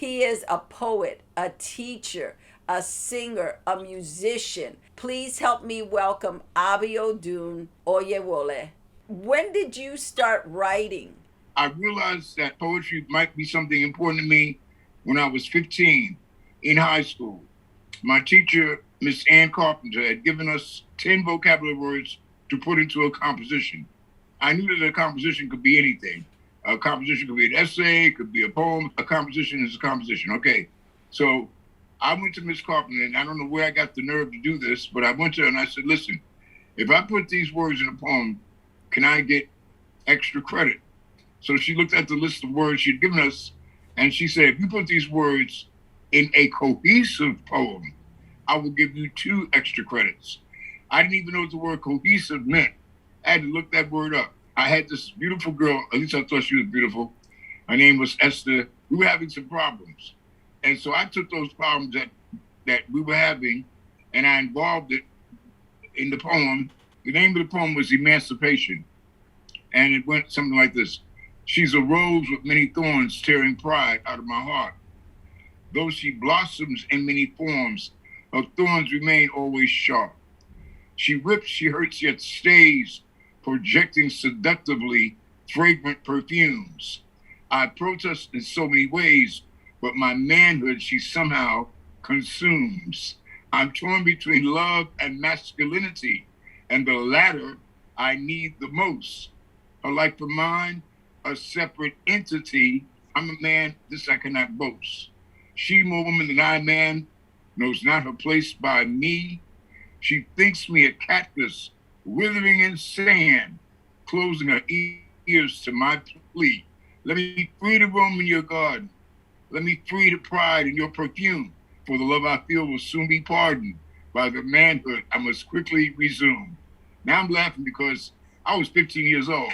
He is a poet, a teacher, a singer, a musician. Please help me welcome Abiodun Oyewole. When did you start writing? I realized that poetry might be something important to me when I was 15 in high school. My teacher, Miss Ann Carpenter, had given us 10 vocabulary words to put into a composition. I knew that a composition could be anything. A composition could be an essay, it could be a poem. A composition is a composition. Okay. So I went to Miss Carpenter, and I don't know where I got the nerve to do this, but I went to her and I said, listen, if I put these words in a poem, can I get extra credit? So she looked at the list of words she'd given us, and she said, if you put these words in a cohesive poem, I will give you 2 extra credits. I didn't even know what the word cohesive meant. I had to look that word up. I had this beautiful girl, at least I thought she was beautiful. Her name was Esther. We were having some problems. And so I took those problems that we were having, and I involved it in the poem. The name of the poem was Emancipation. And it went something like this. She's a rose with many thorns, tearing pride out of my heart. Though she blossoms in many forms, her thorns remain always sharp. She whips, she hurts, yet stays, projecting seductively fragrant perfumes. I protest in so many ways, but my manhood she somehow consumes. I'm torn between love and masculinity, and the latter I need the most. Her life for mine, a separate entity. I'm a man, this I cannot boast. She more woman than I man, knows not her place by me. She thinks me a cactus, withering in sand, closing her ears to my plea. Let me free to roam in your garden. Let me free to pride in your perfume, for the love I feel will soon be pardoned by the manhood I must quickly resume. Now I'm laughing because I was 15 years old,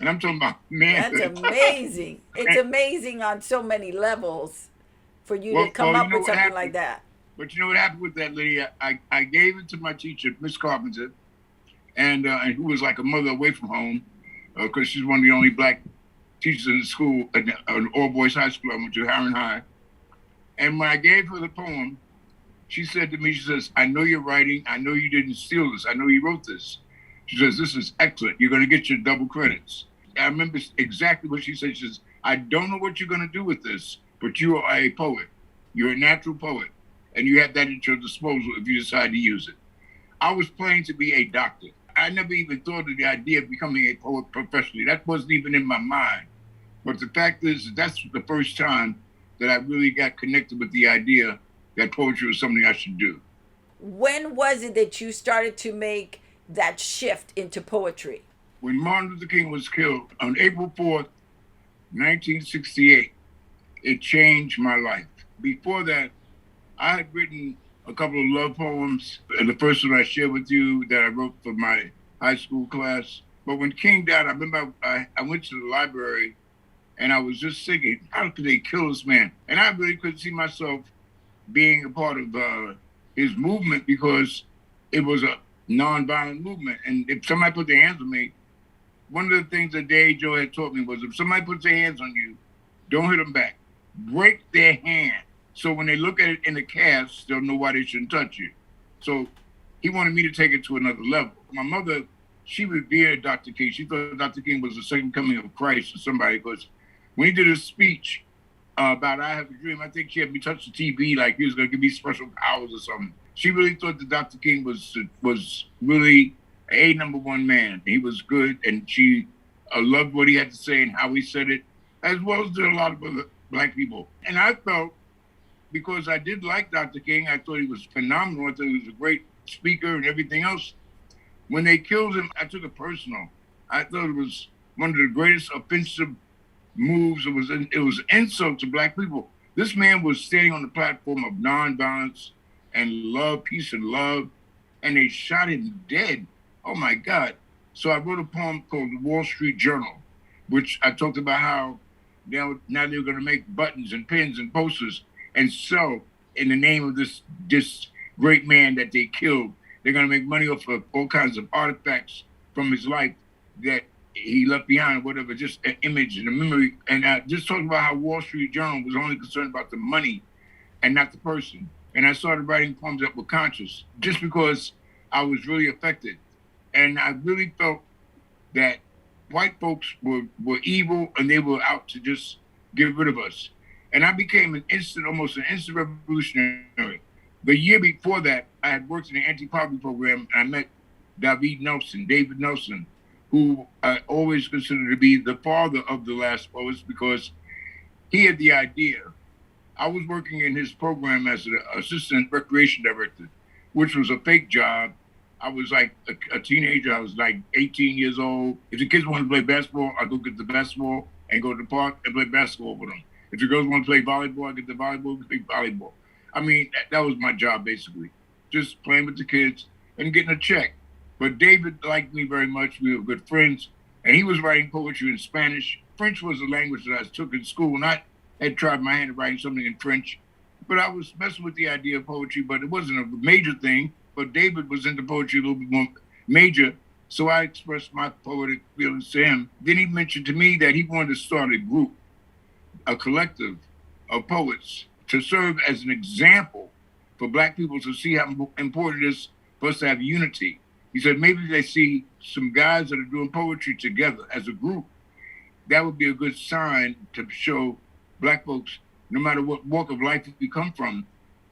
and I'm talking about That's manhood. amazing. It's amazing on so many levels for you to come Well, you up know with what something like happened? that. But you know what happened with that, Lydia? I gave it to my teacher, Miss Carpenter, and who was like a mother away from home, because she's one of the only black teachers in the school, an all boys high school I went to, Harron High. And when I gave her the poem, she said to me, she says, I know you're writing. I know you didn't steal this. I know you wrote this. She says, this is excellent. You're going to get your double credits. I remember exactly what she said. She says, I don't know what you're going to do with this, but you are a poet. You're a natural poet, and you have that at your disposal if you decide to use it. I was planning to be a doctor. I never even thought of the idea of becoming a poet professionally. That wasn't even in my mind. But the fact is, that's the first time that I really got connected with the idea that poetry was something I should do. When was it that you started to make that shift into poetry? When Martin Luther King was killed on April 4th, 1968, it changed my life. Before that, I had written a couple of love poems. And the first one I shared with you that I wrote for my high school class. But when King died, I remember I went to the library and I was just thinking, how could they kill this man? And I really couldn't see myself being a part of his movement because it was a nonviolent movement. And if somebody put their hands on me, one of the things that Dave Joe had taught me was if somebody puts their hands on you, don't hit them back. Break their hand. So when they look at it in the cast, they'll know why they shouldn't touch you. So he wanted me to take it to another level. My mother, she revered Dr. King. She thought Dr. King was the second coming of Christ or somebody, because when he did his speech about I Have a Dream, I think she had me touch the TV like he was going to give me special powers or something. She really thought that Dr. King was really a number one man. He was good, and she loved what he had to say and how he said it, as well as did a lot of other black people. And I felt, because I did like Dr. King, I thought he was phenomenal. I thought he was a great speaker and everything else. When they killed him, I took it personal. I thought it was one of the greatest offensive moves. It was an insult to black people. This man was standing on the platform of nonviolence and love, peace and love, and they shot him dead. Oh my God. So I wrote a poem called The Wall Street Journal, which I talked about how now they're going to make buttons and pins and posters and sell in the name of this great man that they killed. They're going to make money off of all kinds of artifacts from his life that he left behind, whatever, just an image and a memory. And I just talked about how Wall Street Journal was only concerned about the money and not the person. And I started writing poems that were conscious just because I was really affected. And I really felt that white folks were evil and they were out to just get rid of us. And I became almost an instant revolutionary. The year before that, I had worked in the anti-poverty program and I met David Nelson, who I always consider to be the father of the Last Poets because he had the idea. I was working in his program as an assistant recreation director, which was a fake job. I was like a teenager. I was like 18 years old. If the kids wanted to play basketball, I'd go get the basketball and go to the park and play basketball with them. If the girls want to play volleyball, I'd get the volleyball and play volleyball. I mean, that was my job, basically. Just playing with the kids and getting a check. But David liked me very much. We were good friends. And he was writing poetry in Spanish. French was the language that I took in school. And I had tried my hand at writing something in French. But I was messing with the idea of poetry, but it wasn't a major thing. But David was into poetry a little bit more major. So I expressed my poetic feelings to him. Then he mentioned to me that he wanted to start a group, a collective of poets to serve as an example for Black people to see how important it is for us to have unity. He said maybe they see some guys that are doing poetry together as a group. That would be a good sign to show Black folks, no matter what walk of life we come from,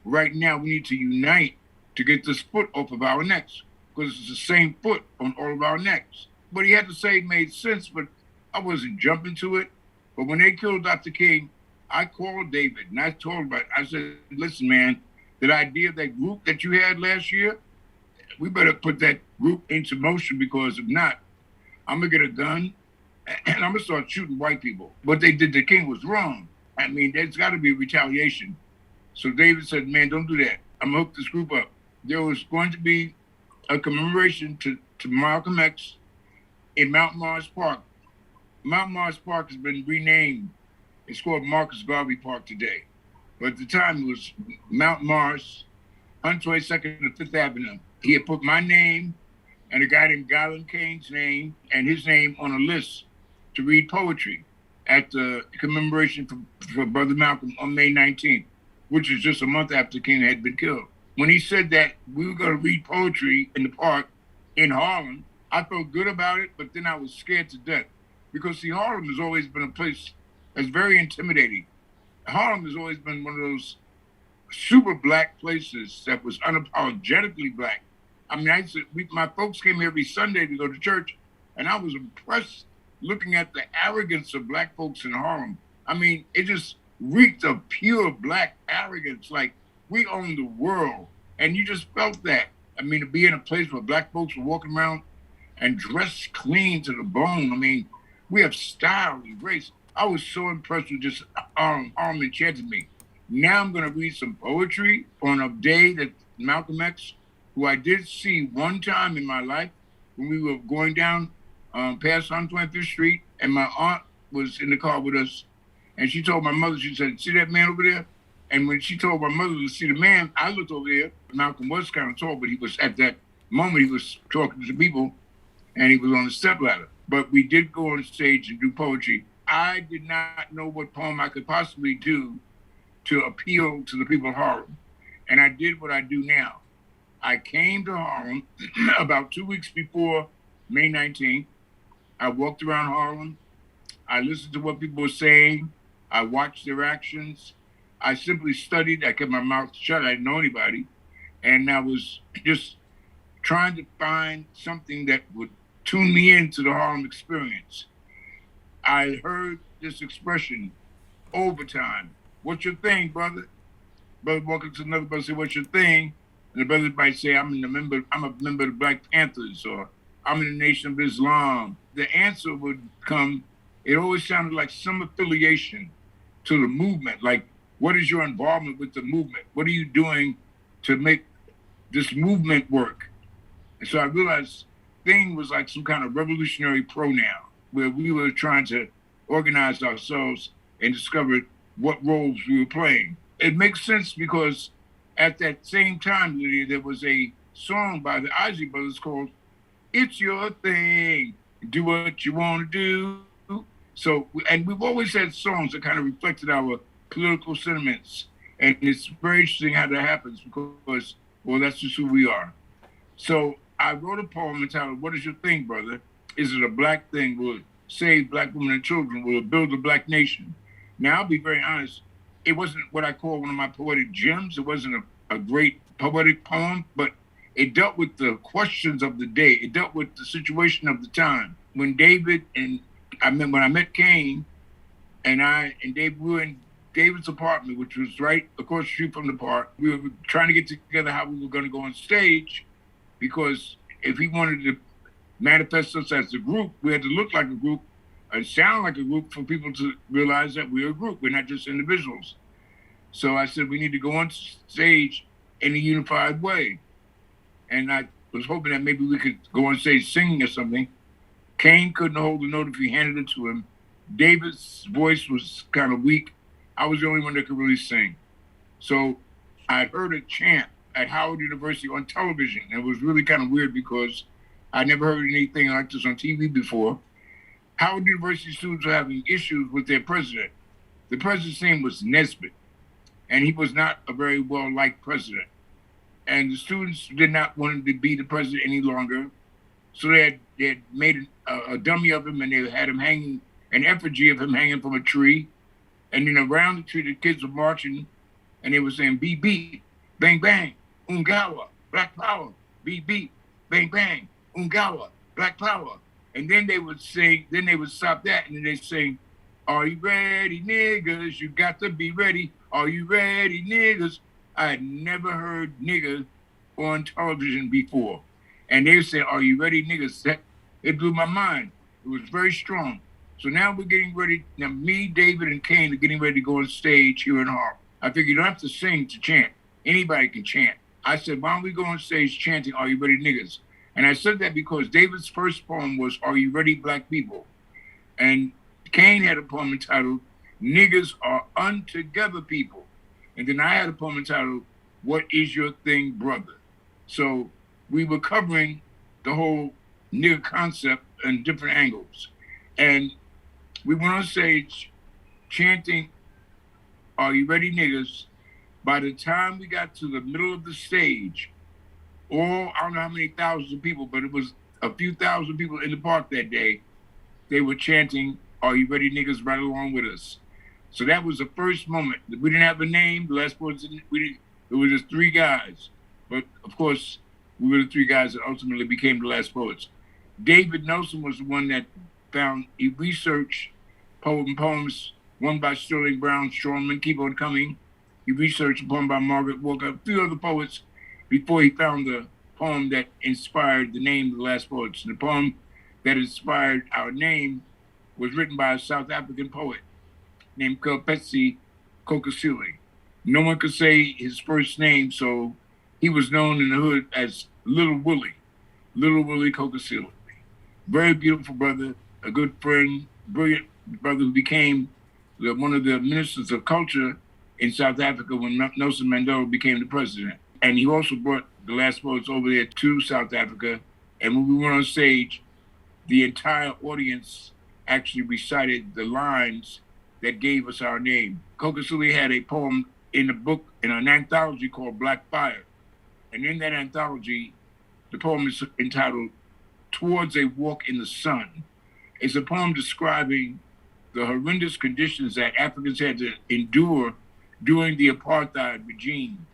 right now we need to unite to get this foot off of our necks, because it's the same foot on all of our necks. What he had to say made sense, but I wasn't jumping to it. But when they killed Dr. King, I called David and I told him, I said, listen, man, that idea of that group that you had last year, we better put that group into motion, because if not, I'm gonna get a gun and I'm gonna start shooting white people. What they did to King was wrong. I mean, there's gotta be retaliation. So David said, man, don't do that. I'm gonna hook this group up. There was going to be a commemoration to Malcolm X in Mount Mars Park. Mount Mars Park has been renamed. It's called Marcus Garvey Park today. But at the time it was Mount Mars, 122nd and 5th Avenue. He had put my name and a guy named Gylan Kain's name and his name on a list to read poetry at the commemoration for Brother Malcolm on May 19th, which is just a month after King had been killed. When he said that we were going to read poetry in the park in Harlem, I felt good about it, but then I was scared to death. Because, see, Harlem has always been a place that's very intimidating. Harlem has always been one of those super Black places that was unapologetically Black. I mean, my folks came here every Sunday to go to church, and I was impressed looking at the arrogance of Black folks in Harlem. I mean, it just reeked of pure Black arrogance, like we own the world. And you just felt that. I mean, to be in a place where Black folks were walking around and dressed clean to the bone. I mean, we have style and grace. I was so impressed with just Harlem enchanted me. Now I'm going to read some poetry on a day that Malcolm X, who I did see one time in my life when we were going down past 125th Street, and my aunt was in the car with us, and she told my mother, she said, see that man over there? And when she told my mother to see the man, I looked over there. Malcolm was kind of tall, but he was, at that moment, he was talking to people, and he was on the stepladder. But we did go on stage and do poetry. I did not know what poem I could possibly do to appeal to the people of Harlem. And I did what I do now. I came to Harlem about 2 weeks before May 19th. I walked around Harlem. I listened to what people were saying. I watched their actions. I simply studied. I kept my mouth shut. I didn't know anybody. And I was just trying to find something that would tune me into the Harlem experience. I heard this expression, overtime. What's your thing, brother? Brother walking to another brother, say, what's your thing? And the brother might say, I'm a member of the Black Panthers, or I'm in the Nation of Islam. The answer would come, it always sounded like some affiliation to the movement. Like, what is your involvement with the movement? What are you doing to make this movement work? And so I realized thing was like some kind of revolutionary pronoun, where we were trying to organize ourselves and discover what roles we were playing. It makes sense because at that same time, Lydia, there was a song by the Isley Brothers called It's Your Thing. do what you want to do. So, and we've always had songs that kind of reflected our political sentiments. And it's very interesting how that happens because, well, that's just who we are. So I wrote a poem entitled, "What is your thing, brother? Is it a black thing? Will it save black women and children? Will it build a black nation?" Now, I'll be very honest, it wasn't what I call one of my poetic gems. It wasn't a great poetic poem, but it dealt with the questions of the day. It dealt with the situation of the time. When when I met Kain, we were in David's apartment, which was right across the street from the park. We were trying to get together how we were going to go on stage, because if he wanted to manifest us as a group, we had to look like a group and sound like a group for people to realize that we're a group. We're not just individuals. So I said we need to go on stage in a unified way. And I was hoping that maybe we could go on stage singing or something. Kain couldn't hold the note if you handed it to him. David's voice was kind of weak. I was the only one that could really sing. So I heard a chant at Howard University on television. And it was really kind of weird because I never heard anything like this on TV before. Howard University students were having issues with their president. The president's name was Nesbitt, and he was not a very well-liked president. And the students did not want him to be the president any longer. So they had made a dummy of him, and they had him hanging, an effigy of him hanging from a tree. And then around the tree, the kids were marching, and they were saying, "Beep, beep, bang, bang, Ungawa, Black Power, beep, beep, bang, bang, Ungawa, Black Power." And then they would stop that, and then they'd sing, "Are you ready, niggas? You got to be ready. Are you ready, niggas?" I had never heard niggas on television before. And they would say, "Are you ready, niggas?" It blew my mind. It was very strong. So now we're getting ready. Now me, David, and Kain are getting ready to go on stage here in Harlem. I figured you don't have to sing to chant. Anybody can chant. I said, why don't we go on stage chanting, "Are you ready, niggas?" And I said that because David's first poem was, "Are you ready, black people?" And Kain had a poem entitled, "Niggas are untogether people." And then I had a poem entitled, "What is your thing, brother?" So we were covering the whole nigga concept in different angles. And we went on stage chanting, "Are you ready, niggas?" By the time we got to the middle of the stage, I don't know how many thousands of people, but it was a few thousand people in the park that day. They were chanting, "Are you ready, niggas?" right along with us. So that was the first moment. We didn't have a name. The Last Poets, it was just three guys. But of course, we were the three guys that ultimately became the Last Poets. David Nelson was the one that he researched poems, one by Sterling Brown, Shorman, Keep On Coming. He researched a poem by Margaret Walker, a few other poets, before he found the poem that inspired the name of the Last Poets. And the poem that inspired our name was written by a South African poet named Kelpetsi Kokosile. No one could say his first name, so he was known in the hood as Little Willie Kokosile. Very beautiful brother, a good friend, brilliant brother who became one of the ministers of culture in South Africa when Nelson Mandela became the president. And he also brought the Last Poets over there to South Africa. And when we went on stage, the entire audience actually recited the lines that gave us our name. Kokosile had a poem in a book, in an anthology called Black Fire. And in that anthology, the poem is entitled "Towards a Walk in the Sun." It's a poem describing the horrendous conditions that Africans had to endure during the apartheid regime,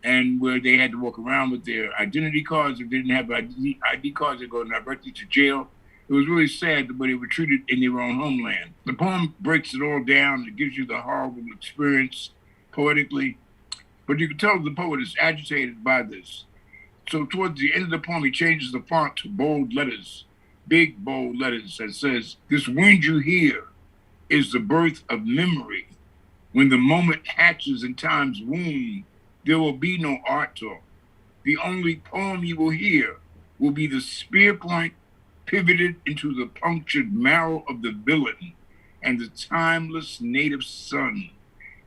and where they had to walk around with their identity cards. If they didn't have ID cards, they go directly to jail. It was really sad the way they were treated in their own homeland. The poem breaks it all down. It gives you the horrible experience poetically, but you can tell the poet is agitated by this. So towards the end of the poem, he changes the font to bold letters, big bold letters, that says, "This wind you hear is the birth of memory. When the moment hatches in time's womb, there will be no art talk. The only poem you will hear will be the spear point pivoted into the punctured marrow of the villain and the timeless native sun,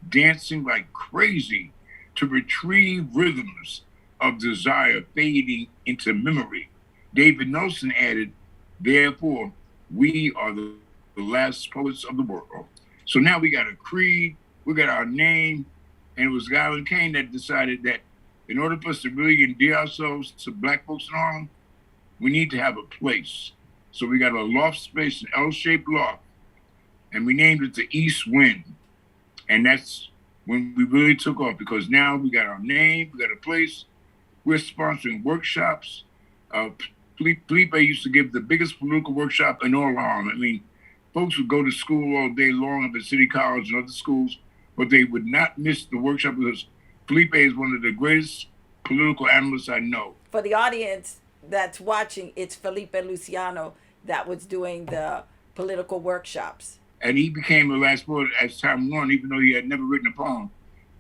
dancing like crazy to retrieve rhythms of desire fading into memory." David Nelson added, "Therefore, We are the last poets of the world. So now we got a creed, we got our name, and it was Gylan Kain that decided that in order for us to really endear ourselves to Black folks in Harlem, we need to have a place. So we got a loft space, an L-shaped loft, and we named it the East Wind. And that's when we really took off, because now we got our name, we got a place. We're sponsoring workshops. Felipe used to give the biggest political workshop in all Harlem. I mean, folks would go to school all day long up at City College and other schools, but they would not miss the workshop because Felipe is one of the greatest political analysts I know. For the audience that's watching, it's Felipe Luciano that was doing the political workshops. And he became the last poet as time went on, even though he had never written a poem.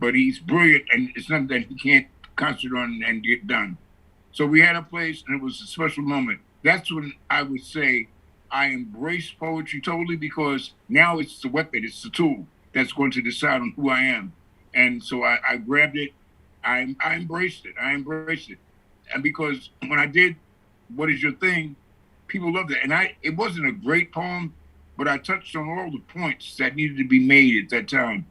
But he's brilliant, and it's something that he can't concentrate on and get done. So we had a place, and it was a special moment. That's when I would say I embrace poetry totally, because now it's the weapon, it's the tool that's going to decide on who I am. And so I grabbed it, I embraced it, And because when I did What Is Your Thing, people loved it. And it wasn't a great poem, but I touched on all the points that needed to be made at that time.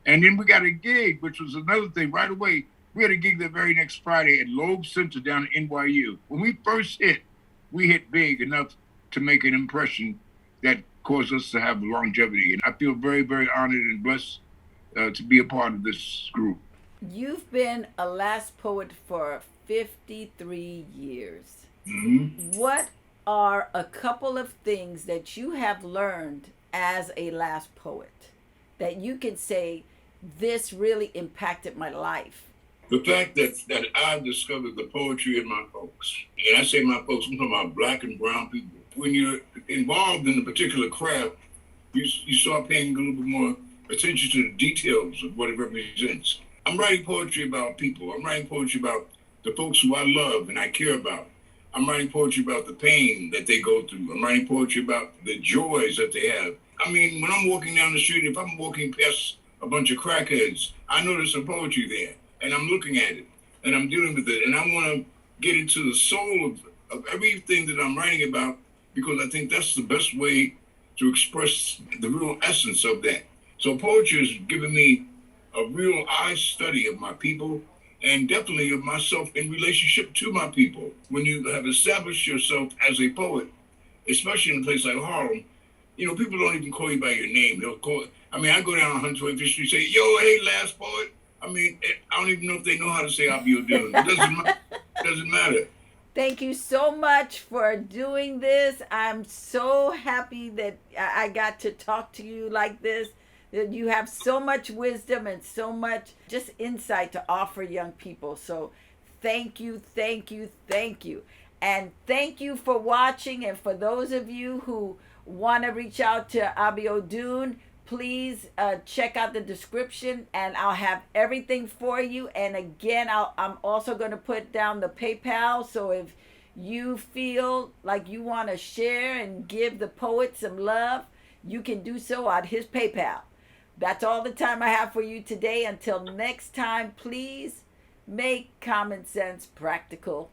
And then we got a gig, which was another thing right away. We had a gig the very next Friday at Loeb Center down at NYU. When we first hit, we hit big enough to make an impression that caused us to have longevity. And I feel very, very honored and blessed to be a part of this group. You've been a Last Poet for 53 years. Mm-hmm. What are a couple of things that you have learned as a Last Poet that you can say, this really impacted my life? The fact that I've discovered the poetry in my folks, and I say my folks, I'm talking about Black and brown people. When you're involved in a particular craft, you start paying a little bit more attention to the details of what it represents. I'm writing poetry about people. I'm writing poetry about the folks who I love and I care about. I'm writing poetry about the pain that they go through. I'm writing poetry about the joys that they have. I mean, when I'm walking down the street, if I'm walking past a bunch of crackheads, I know there's some poetry there. And I'm looking at it, and I'm dealing with it, and I want to get into the soul of everything that I'm writing about, because I think that's the best way to express the real essence of that. So poetry has given me a real eye study of my people, and definitely of myself in relationship to my people. When you have established yourself as a poet, especially in a place like Harlem, you know, people don't even call you by your name. They'll call, I mean, I go down 125th Street and say, yo, hey, Last Poet. I mean, I don't even know if they know how to say Abiodun. It doesn't matter. Thank you so much for doing this. I'm so happy that I got to talk to you like this. That you have so much wisdom and so much just insight to offer young people. So thank you, thank you, thank you. And thank you for watching. And for those of you who want to reach out to Abiodun, please check out the description, and I'll have everything for you. And again, I'm also going to put down the PayPal. So if you feel like you want to share and give the poet some love, you can do so at his PayPal. That's all the time I have for you today. Until next time, please make common sense practical.